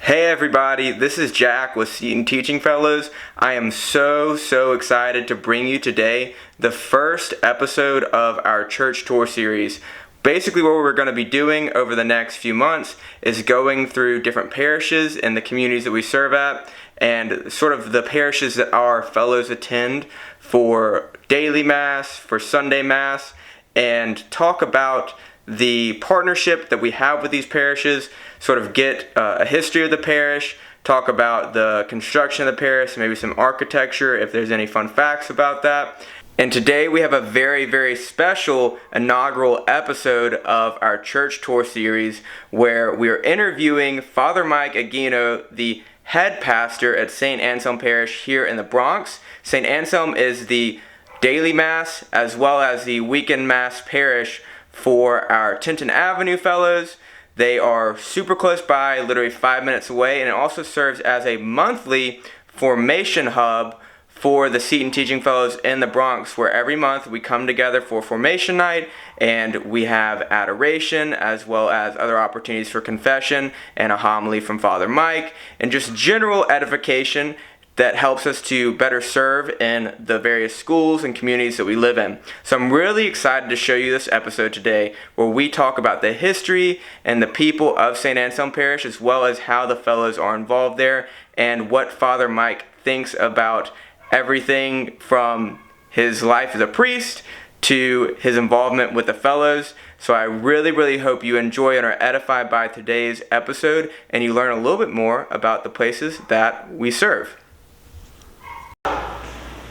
Hey everybody, this is Jack with Seton Teaching Fellows. I am so excited to bring you today the first episode of our church tour series. Basically what we're going to be doing over the next few months is going through different parishes in the communities that we serve at and sort of the parishes that our fellows attend for daily mass, for Sunday mass, and talk about the partnership that we have with these parishes, sort of get a history of the parish, talk about the construction of the parish, maybe some architecture, if there's any fun facts about that. And today we have a very special inaugural episode of our church tour series where we are interviewing Father Mike Aguino, the head pastor at St. Anselm Parish here in the Bronx. St. Anselm is the daily mass as well as the weekend mass parish for our Tenton Avenue fellows. They are super close by, literally 5 minutes away, and it also serves as a monthly formation hub for the Seton Teaching Fellows in the Bronx, where every month we come together for formation night and we have adoration as well as other opportunities for confession and a homily from Father Mike and just general edification that helps us to better serve in the various schools and communities that we live in. So I'm really excited to show you this episode today where we talk about the history and the people of St. Anselm Parish as well as how the fellows are involved there and what Father Mike thinks about everything from his life as a priest to his involvement with the fellows. So I really hope you enjoy and are edified by today's episode and you learn a little bit more about the places that we serve.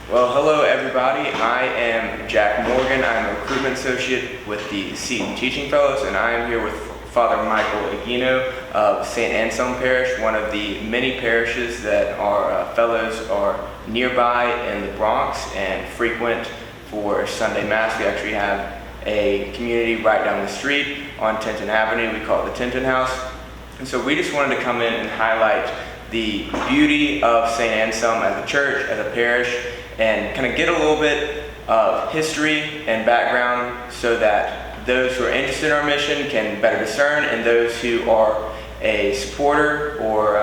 Well, hello everybody. I am Jack Morgan. I'm a recruitment associate with the Seton Teaching Fellows, and I am here with Father Michael Aguino of St. Anselm Parish, one of the many parishes that our fellows are nearby in the Bronx and frequent for Sunday Mass. We actually have a community right down the street on Tenton Avenue. We call it the Tenton House. And so we just wanted to come in and highlight the beauty of St. Anselm as a church, as a parish, and kind of get a little bit of history and background so that those who are interested in our mission can better discern, and those who are a supporter or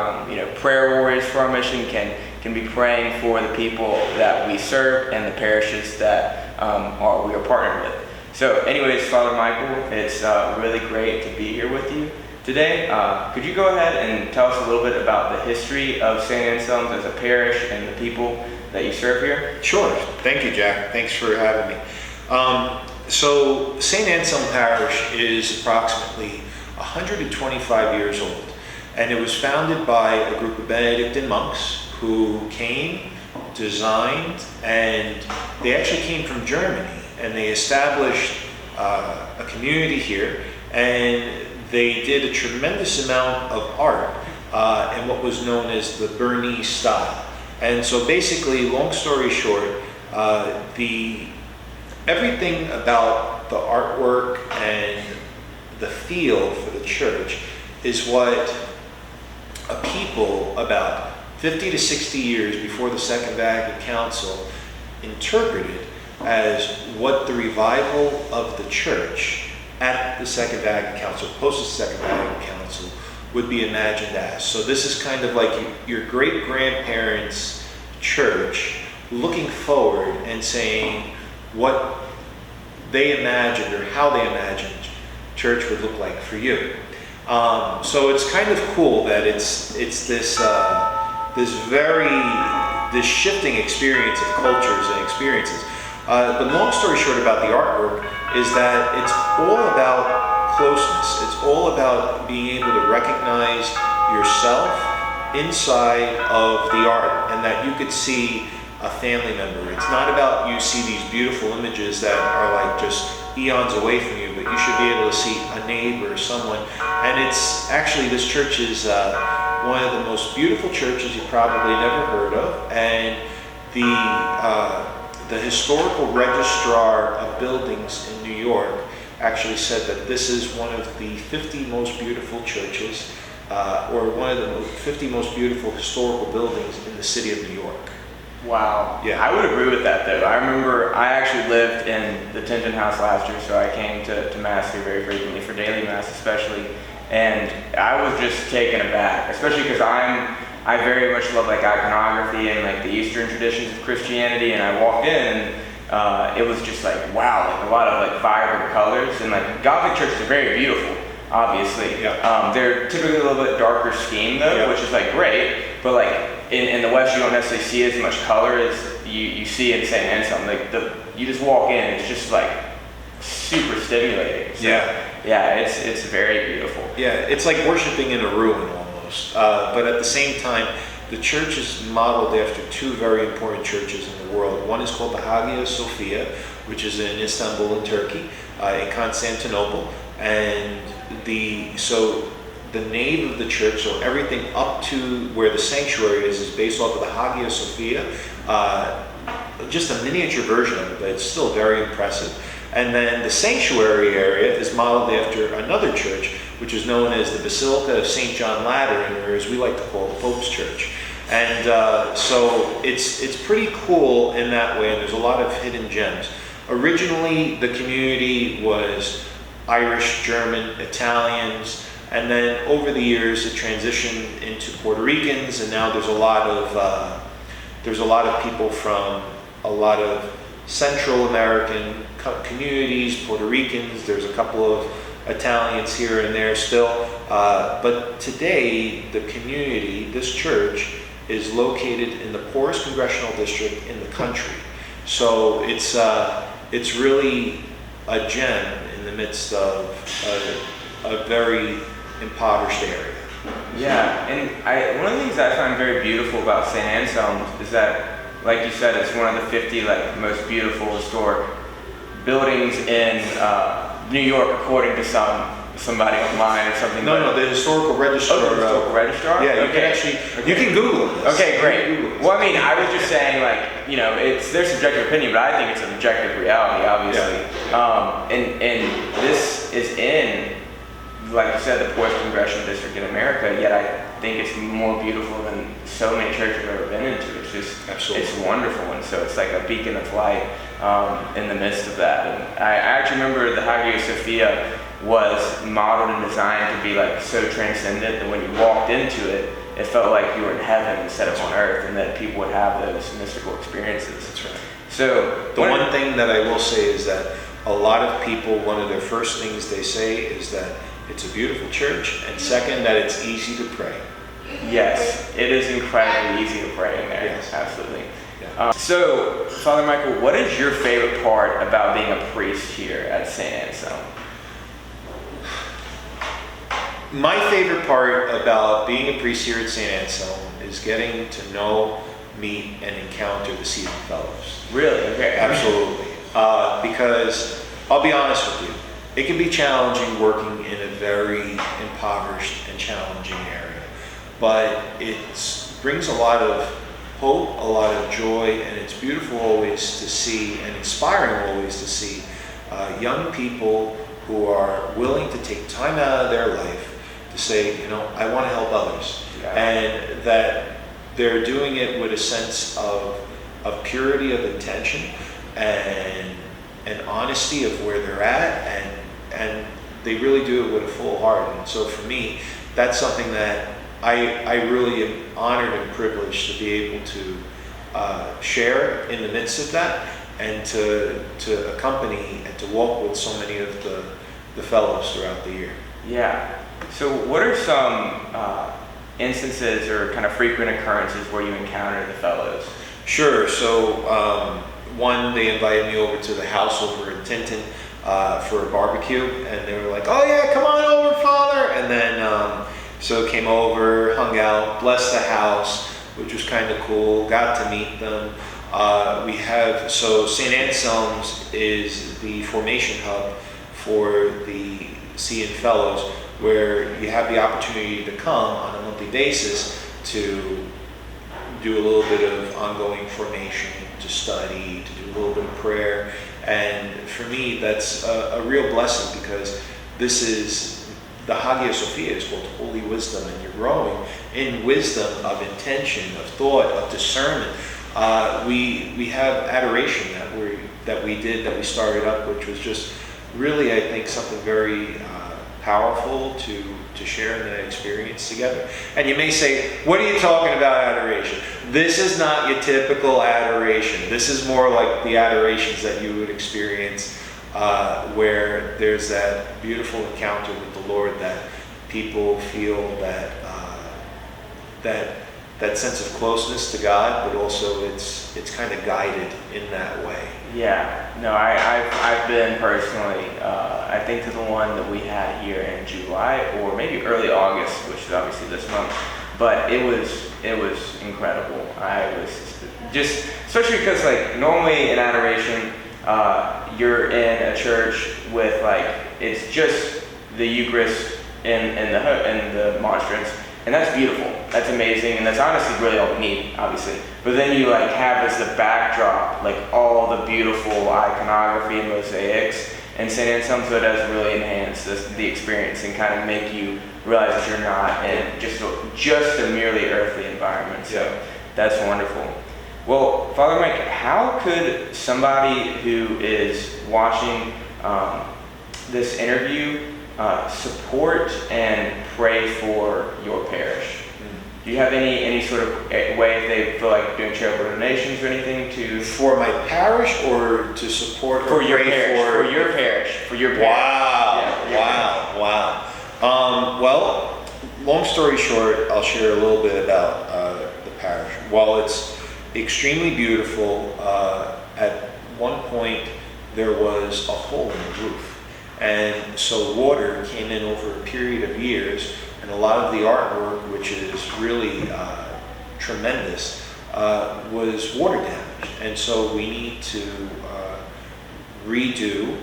prayer warriors for our mission can be praying for the people that we serve and the parishes that we are partnered with. So anyways, Father Michael, it's really great to be here with you today. Could you go ahead and tell us a little bit about the history of St. Anselm as a parish and the people that you serve here? Sure. Thank you, Jack. Thanks for having me. So St. Anselm Parish is approximately 125 years old, and it was founded by a group of Benedictine monks who came, designed, and they actually came from Germany, and they established a community here, and they did a tremendous amount of art in what was known as the Bernese style. And so basically, long story short, everything about the artwork and the feel for the church is what a people about 50 to 60 years before the Second Vatican Council interpreted as what the revival of the church at the Second Vatican Council, post the Second Vatican Council, would be imagined as. So this is kind of like your great-grandparents' church looking forward and saying what they imagined or how they imagined church would look like for you. So it's kind of cool that it's this shifting experience of cultures and experiences. The long story short about the artwork is that it's all about closeness. It's all about being able to recognize yourself inside of the art and that you could see a family member. It's not about you see these beautiful images that are like just eons away from you, but you should be able to see a neighbor or someone. And it's actually, this church is one of the most beautiful churches you probably never heard of, and the historical registrar of buildings in New York actually said that this is one of the 50 most beautiful churches, or one of the 50 most beautiful historical buildings in the city of New York. Wow. Yeah. I would agree with that though. I remember I actually lived in the Tenton house last year, so I came to Mass here very frequently for daily Mass especially. and I was just taken aback, especially because I very much love like iconography and like the Eastern traditions of Christianity, and I walked in and it was just like, wow, like a lot of like vibrant colors, and like Gothic churches are very beautiful, obviously. Yeah. They're typically a little bit darker scheme though, Yeah. which is like great, but like in the West you don't necessarily see as much color as you see in St. Anselm. Like you just walk in, it's just like super stimulating. So, yeah, it's very beautiful. Yeah, it's like worshiping in a ruin almost. But at the same time, the church is modeled after two very important churches in the world. One is called the Hagia Sophia, which is in Istanbul in Turkey, in Constantinople. And the nave of the church, so everything up to where the sanctuary is based off of the Hagia Sophia. Just a miniature version of it, but it's still very impressive. And then the sanctuary area is modeled after another church, which is known as the Basilica of St. John Lateran, or as we like to call the Pope's Church. And so it's pretty cool in that way, and there's a lot of hidden gems. Originally, the community was Irish, German, Italians, and then over the years it transitioned into Puerto Ricans, and now there's a lot of people from a lot of Central American communities, Puerto Ricans, there's a couple of Italians here and there still, but today the community, this church, is located in the poorest congressional district in the country. So it's really a gem in the midst of a very impoverished area. Yeah, and one of the things I find very beautiful about St. Anselm is that, like you said, it's one of the 50 like most beautiful historic buildings in New York, according to somebody online or something. No, the historical registrar. Oh, the historical registrar? Yeah, you okay. can actually, you can Google this. Okay, great. Well, I mean, I was just saying, like, you know, it's their subjective opinion, but I think it's an objective reality, obviously. Yeah. And this is in, like you said, the poorest congressional district in America, yet I think it's more beautiful than so many churches I've ever been into. It's just, Absolutely. It's wonderful, and so it's like a beacon of light in the midst of that. And I actually remember the Hagia Sophia was modeled and designed to be like so transcendent that when you walked into it, it felt like you were in heaven instead of on earth, and that people would have those mystical experiences. That's right. So The one thing that I will say is that a lot of people, one of their first things they say is that it's a beautiful church, and second, that it's easy to pray. Yes, it is incredibly easy to pray in there. Yes. Absolutely. Yeah. So, Father Michael, what is your favorite part about being a priest here at St. Anselm? My favorite part about being a priest here at St. Anselm is getting to know, meet, and encounter the Seton Fellows. Really? Okay. Absolutely. Because I'll be honest with you, it can be challenging working in a very impoverished and challenging area, but it brings a lot of hope, a lot of joy, and it's beautiful always to see, and inspiring always to see young people who are willing to take time out of their life to say, you know, I want to help others. Yeah. And that they're doing it with a sense of purity of intention and honesty of where they're at, and they really do it with a full heart. And so for me, that's something that I really am honored and privileged to be able to share in the midst of that, and to accompany and to walk with so many of the fellows throughout the year. Yeah. So what are some instances or kind of frequent occurrences where you encounter the fellows? Sure. So one, they invited me over to the house over in Tinton for a barbecue, and they were like, "Oh yeah, come on over, Father." And then so came over, hung out, blessed the house, which was kind of cool. Got to meet them. So St. Anselm's is the formation hub for the Seton Fellows, where you have the opportunity to come on a monthly basis to do a little bit of ongoing formation, to study, to do a little bit of prayer. And for me, that's a real blessing, because this is, the Hagia Sophia is called Holy Wisdom, and you're growing in wisdom of intention, of thought, of discernment. We have adoration that we started up, which was just really, I think, something very powerful to share in that experience together. And you may say, what are you talking about adoration? This is not your typical adoration. This is more like the adorations that you would experience where there's that beautiful encounter with the Lord, that people feel that sense of closeness to God, but also it's kind of guided in that way. Yeah, no, I've been personally, I think to the one that we had here in July or maybe early August, which is obviously this month, but it was incredible. I was just, especially because like normally in adoration, you're in a church with like, it's just the Eucharist and the monstrance. And that's beautiful, that's amazing, and that's honestly really all we need, obviously. But then you like have as the backdrop, like all the beautiful iconography and mosaics, and St. Anselm so does really enhance the experience and kind of make you realize that you're not in just a merely earthly environment. So that's wonderful. Well, Father Mike, how could somebody who is watching this interview support and pray for your parish? Do you have any sort of way if they feel like doing charitable donations or anything to for my parish or to support for your parish? Wow. Well, long story short, I'll share a little bit about the parish. While it's extremely beautiful, at one point there was a hole in the roof. And so water came in over a period of years, and a lot of the artwork, which is really tremendous, was water damaged. And so we need to redo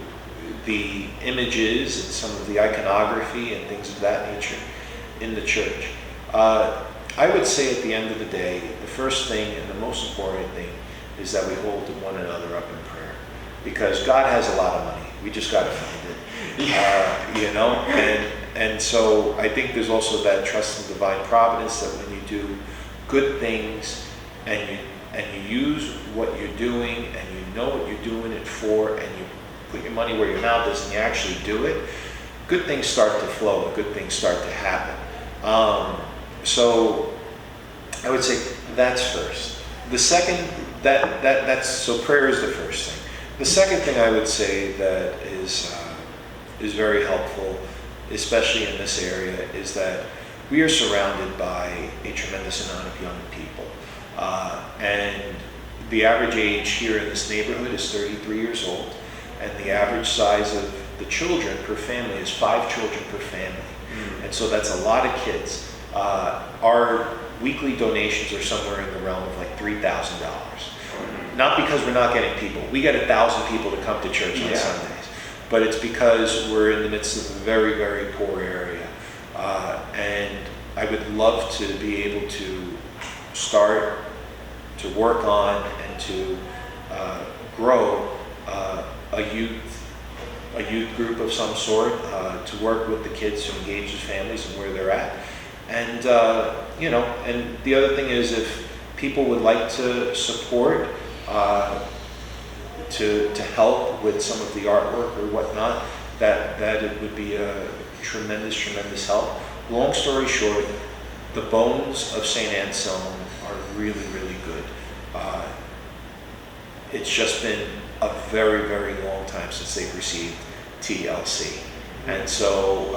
the images and some of the iconography and things of that nature in the church. I would say at the end of the day, the first thing and the most important thing is that we hold one another up in prayer, because God has a lot of money. We just got to find it. And so I think there's also that trust in divine providence, that when you do good things and you use what you're doing and you know what you're doing it for, and you put your money where your mouth is and you actually do it, good things start to flow and good things start to happen. So I would say that's first. The second, that's so prayer is the first thing. The second thing I would say that is very helpful, especially in this area, is that we are surrounded by a tremendous amount of young people. And the average age here in this neighborhood is 33 years old, and the average size of the children per family is 5 children per family. And so that's a lot of kids. Our weekly donations are somewhere in the realm of like $3,000. Not because we're not getting people. We get 1,000 people to come to church on Sundays. But it's because we're in the midst of a very, very poor area. And I would love to be able to start to work on and to grow a youth group of some sort, to work with the kids, to engage the families and where they're at. And, and the other thing is, if people would like to support, to help with some of the artwork or whatnot, that it would be a tremendous help. Long story short, the bones of St. Anselm are really, really good. It's just been a very, very long time since they've received TLC. And so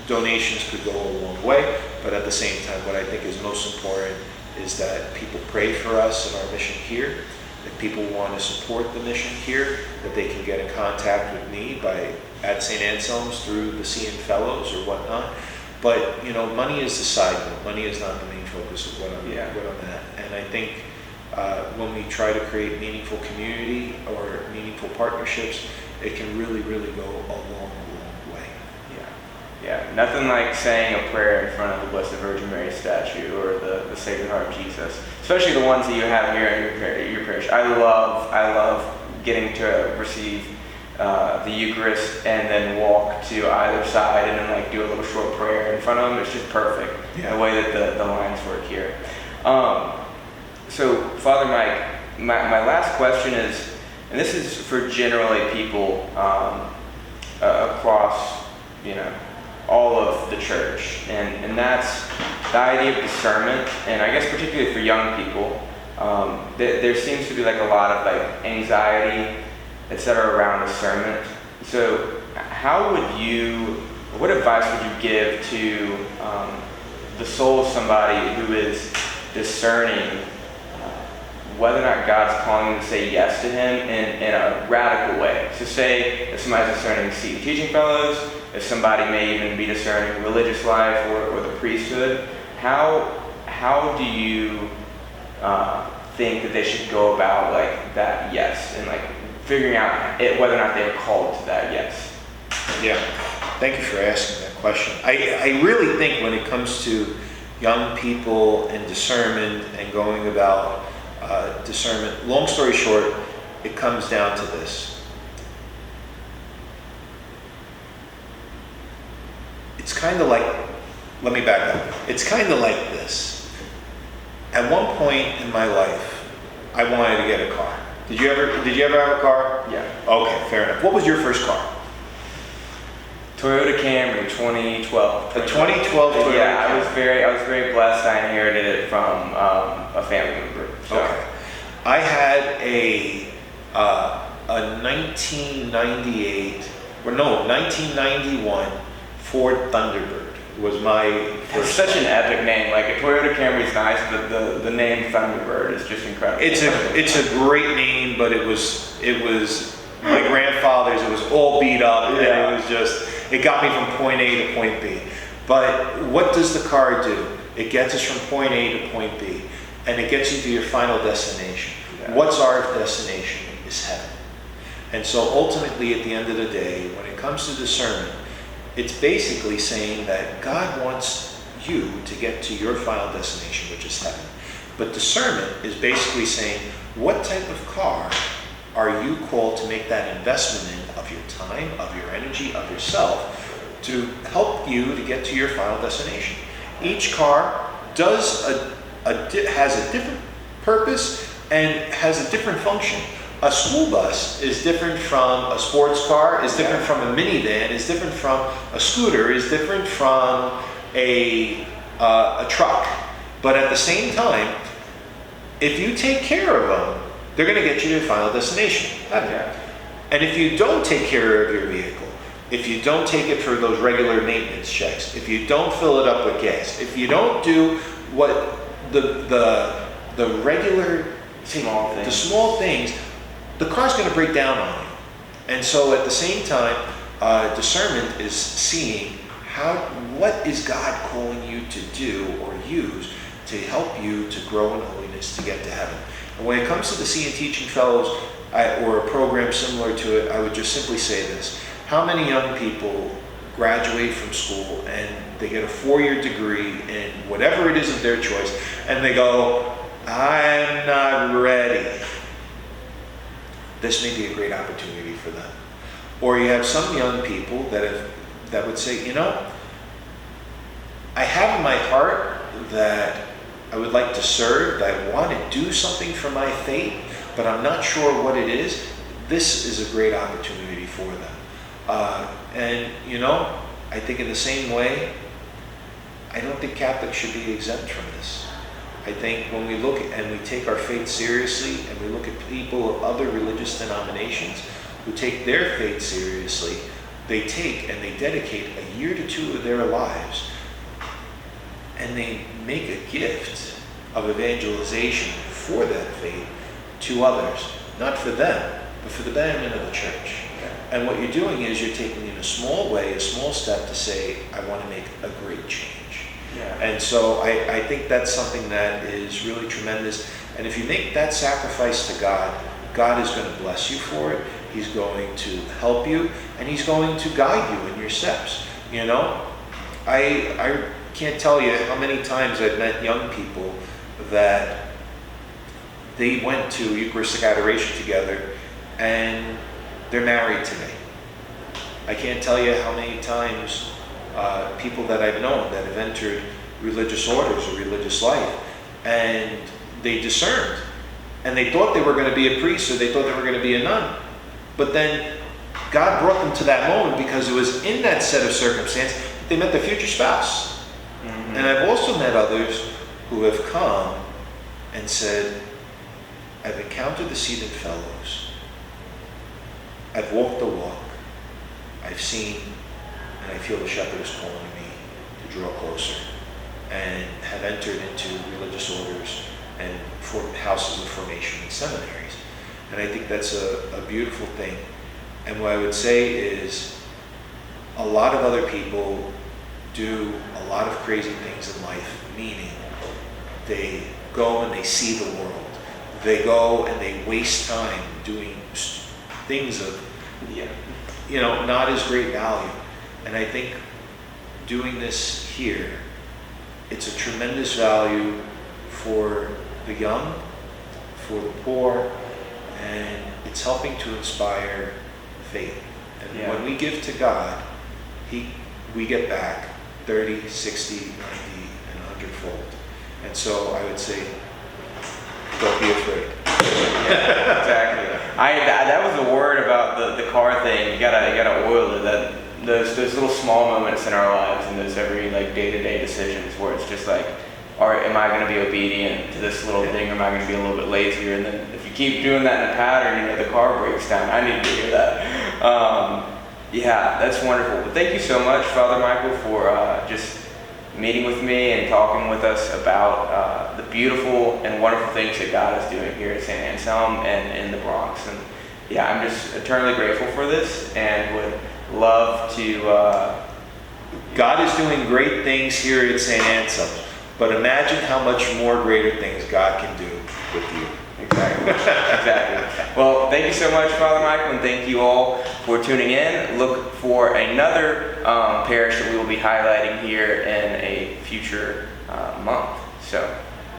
donations could go a long way, but at the same time, what I think is most important is that people pray for us in our mission here. If people want to support the mission here, that they can get in contact with me at St. Anselm's through the Seton Fellows or whatnot. But money is the side note. Money is not the main focus of what I'm at. And I think when we try to create meaningful community or meaningful partnerships, it can really, really go a long way. Yeah, nothing like saying a prayer in front of the Blessed Virgin Mary statue or the Sacred Heart of Jesus, especially the ones that you have here in your parish. I love getting to receive the Eucharist and then walk to either side and then do a little short prayer in front of them. It's just perfect, the way that the lines work here. So, Father Mike, my last question is, and this is for generally people across, all of the church, and that's the idea of discernment. And I guess particularly for young people, there seems to be like a lot of like anxiety, etc., around discernment. So what advice would you give to the soul of somebody who is discerning whether or not God's calling them to say yes to Him in a radical way? So say if somebody's discerning Seton Teaching Fellows, if somebody may even be discerning religious life or the priesthood, how do you think that they should go about like that yes, and like figuring out whether or not they're called to that yes? Yeah, thank you for asking that question. I really think when it comes to young people and discernment and going about discernment, long story short, it comes down to this. It's kind of like, let me back up. It's kind of like this. At one point in my life, I wanted to get a car. Did you ever have a car? Yeah. Okay, fair enough. What was your first car? Toyota Camry, 2012. A 2012 Toyota Yeah, Camry. I was very blessed. I inherited it from a family member. So. Okay. I had a 1991 Ford Thunderbird. Was my It's such an epic name. Like a Toyota Camry is nice, but the name Thunderbird is just incredible. It's a great name, but it was my grandfather's. It was all beat up, and it got me from point A to point B. But what does the car do? It gets us from point A to point B, and it gets you to your final destination. Yeah. What's our destination? Is heaven. And so ultimately, at the end of the day, when it comes to discernment, it's basically saying that God wants you to get to your final destination, which is heaven. But discernment is basically saying, what type of car are you called to make that investment in of your time, of your energy, of yourself, to help you to get to your final destination? Each car has a different purpose and has a different function. A school bus is different from a sports car, is different from a minivan, is different from a scooter, is different from a truck. But at the same time, if you take care of them, they're going to get you to your final destination. Okay. And if you don't take care of your vehicle, if you don't take it for those regular maintenance checks, if you don't fill it up with gas, if you don't do what the regular small things, the car's going to break down on you. And so at the same time, discernment is seeing what is God calling you to do or use to help you to grow in holiness to get to heaven. And when it comes to the Seton Teaching Fellows or a program similar to it, I would just simply say this. How many young people graduate from school and they get a 4-year degree in whatever it is of their choice, and they go, I'm not ready. This may be a great opportunity for them. Or you have some young people that would say, I have in my heart that I would like to serve, that I want to do something for my faith, but I'm not sure what it is. This is a great opportunity for them. I think in the same way, I don't think Catholics should be exempt from this. I think when we look and we take our faith seriously, and we look at people of other religious denominations who take their faith seriously, they take and they dedicate a year to 2 of their lives, and they make a gift of evangelization for that faith to others, not for them, but for the betterment of the church. And what you're doing is you're taking in a small way, a small step to say, I want to make a great change. Yeah. And so I think that's something that is really tremendous. And if you make that sacrifice to God, God is going to bless you for it. He's going to help you, and He's going to guide you in your steps. I can't tell you how many times I've met young people that they went to Eucharistic adoration together and they're married today. I can't tell you how many times people that I've known that have entered religious orders or religious life, and they discerned, and they thought they were going to be a priest or they thought they were going to be a nun, but then God brought them to that moment because it was in that set of circumstance that they met their future spouse. Mm-hmm. And I've also met others who have come and said, I've encountered the Seton Fellows. I've walked the walk. I've seen, and I feel the shepherd is calling me to draw closer, and have entered into religious orders and houses of formation and seminaries. And I think that's a beautiful thing. And what I would say is a lot of other people do a lot of crazy things in life, meaning they go and they see the world. They go and they waste time doing things of, not as great value. And I think doing this here, it's a tremendous value for the young, for the poor, and it's helping to inspire faith. And when we give to God, we get back 30, 60, 90, and 100-fold. And so I would say, don't be afraid. Yeah, exactly. That was the word about the car thing. You gotta oil it. That those little small moments in our lives and those every day-to-day decisions where it's just like, all right, am I going to be obedient to this little thing, or am I going to be a little bit lazier? And then if you keep doing that in a pattern, the car breaks down. I need to hear that. That's wonderful. But thank you so much, Father Michael, for just meeting with me and talking with us about the beautiful and wonderful things that God is doing here at St. Anselm and in the Bronx. And I'm just eternally grateful for this and would love to... God is doing great things here at St. Anselm. But imagine how much more greater things God can do with you. Exactly. Exactly. Well, thank you so much, Father Michael, and thank you all for tuning in. Look for another parish that we will be highlighting here in a future month. So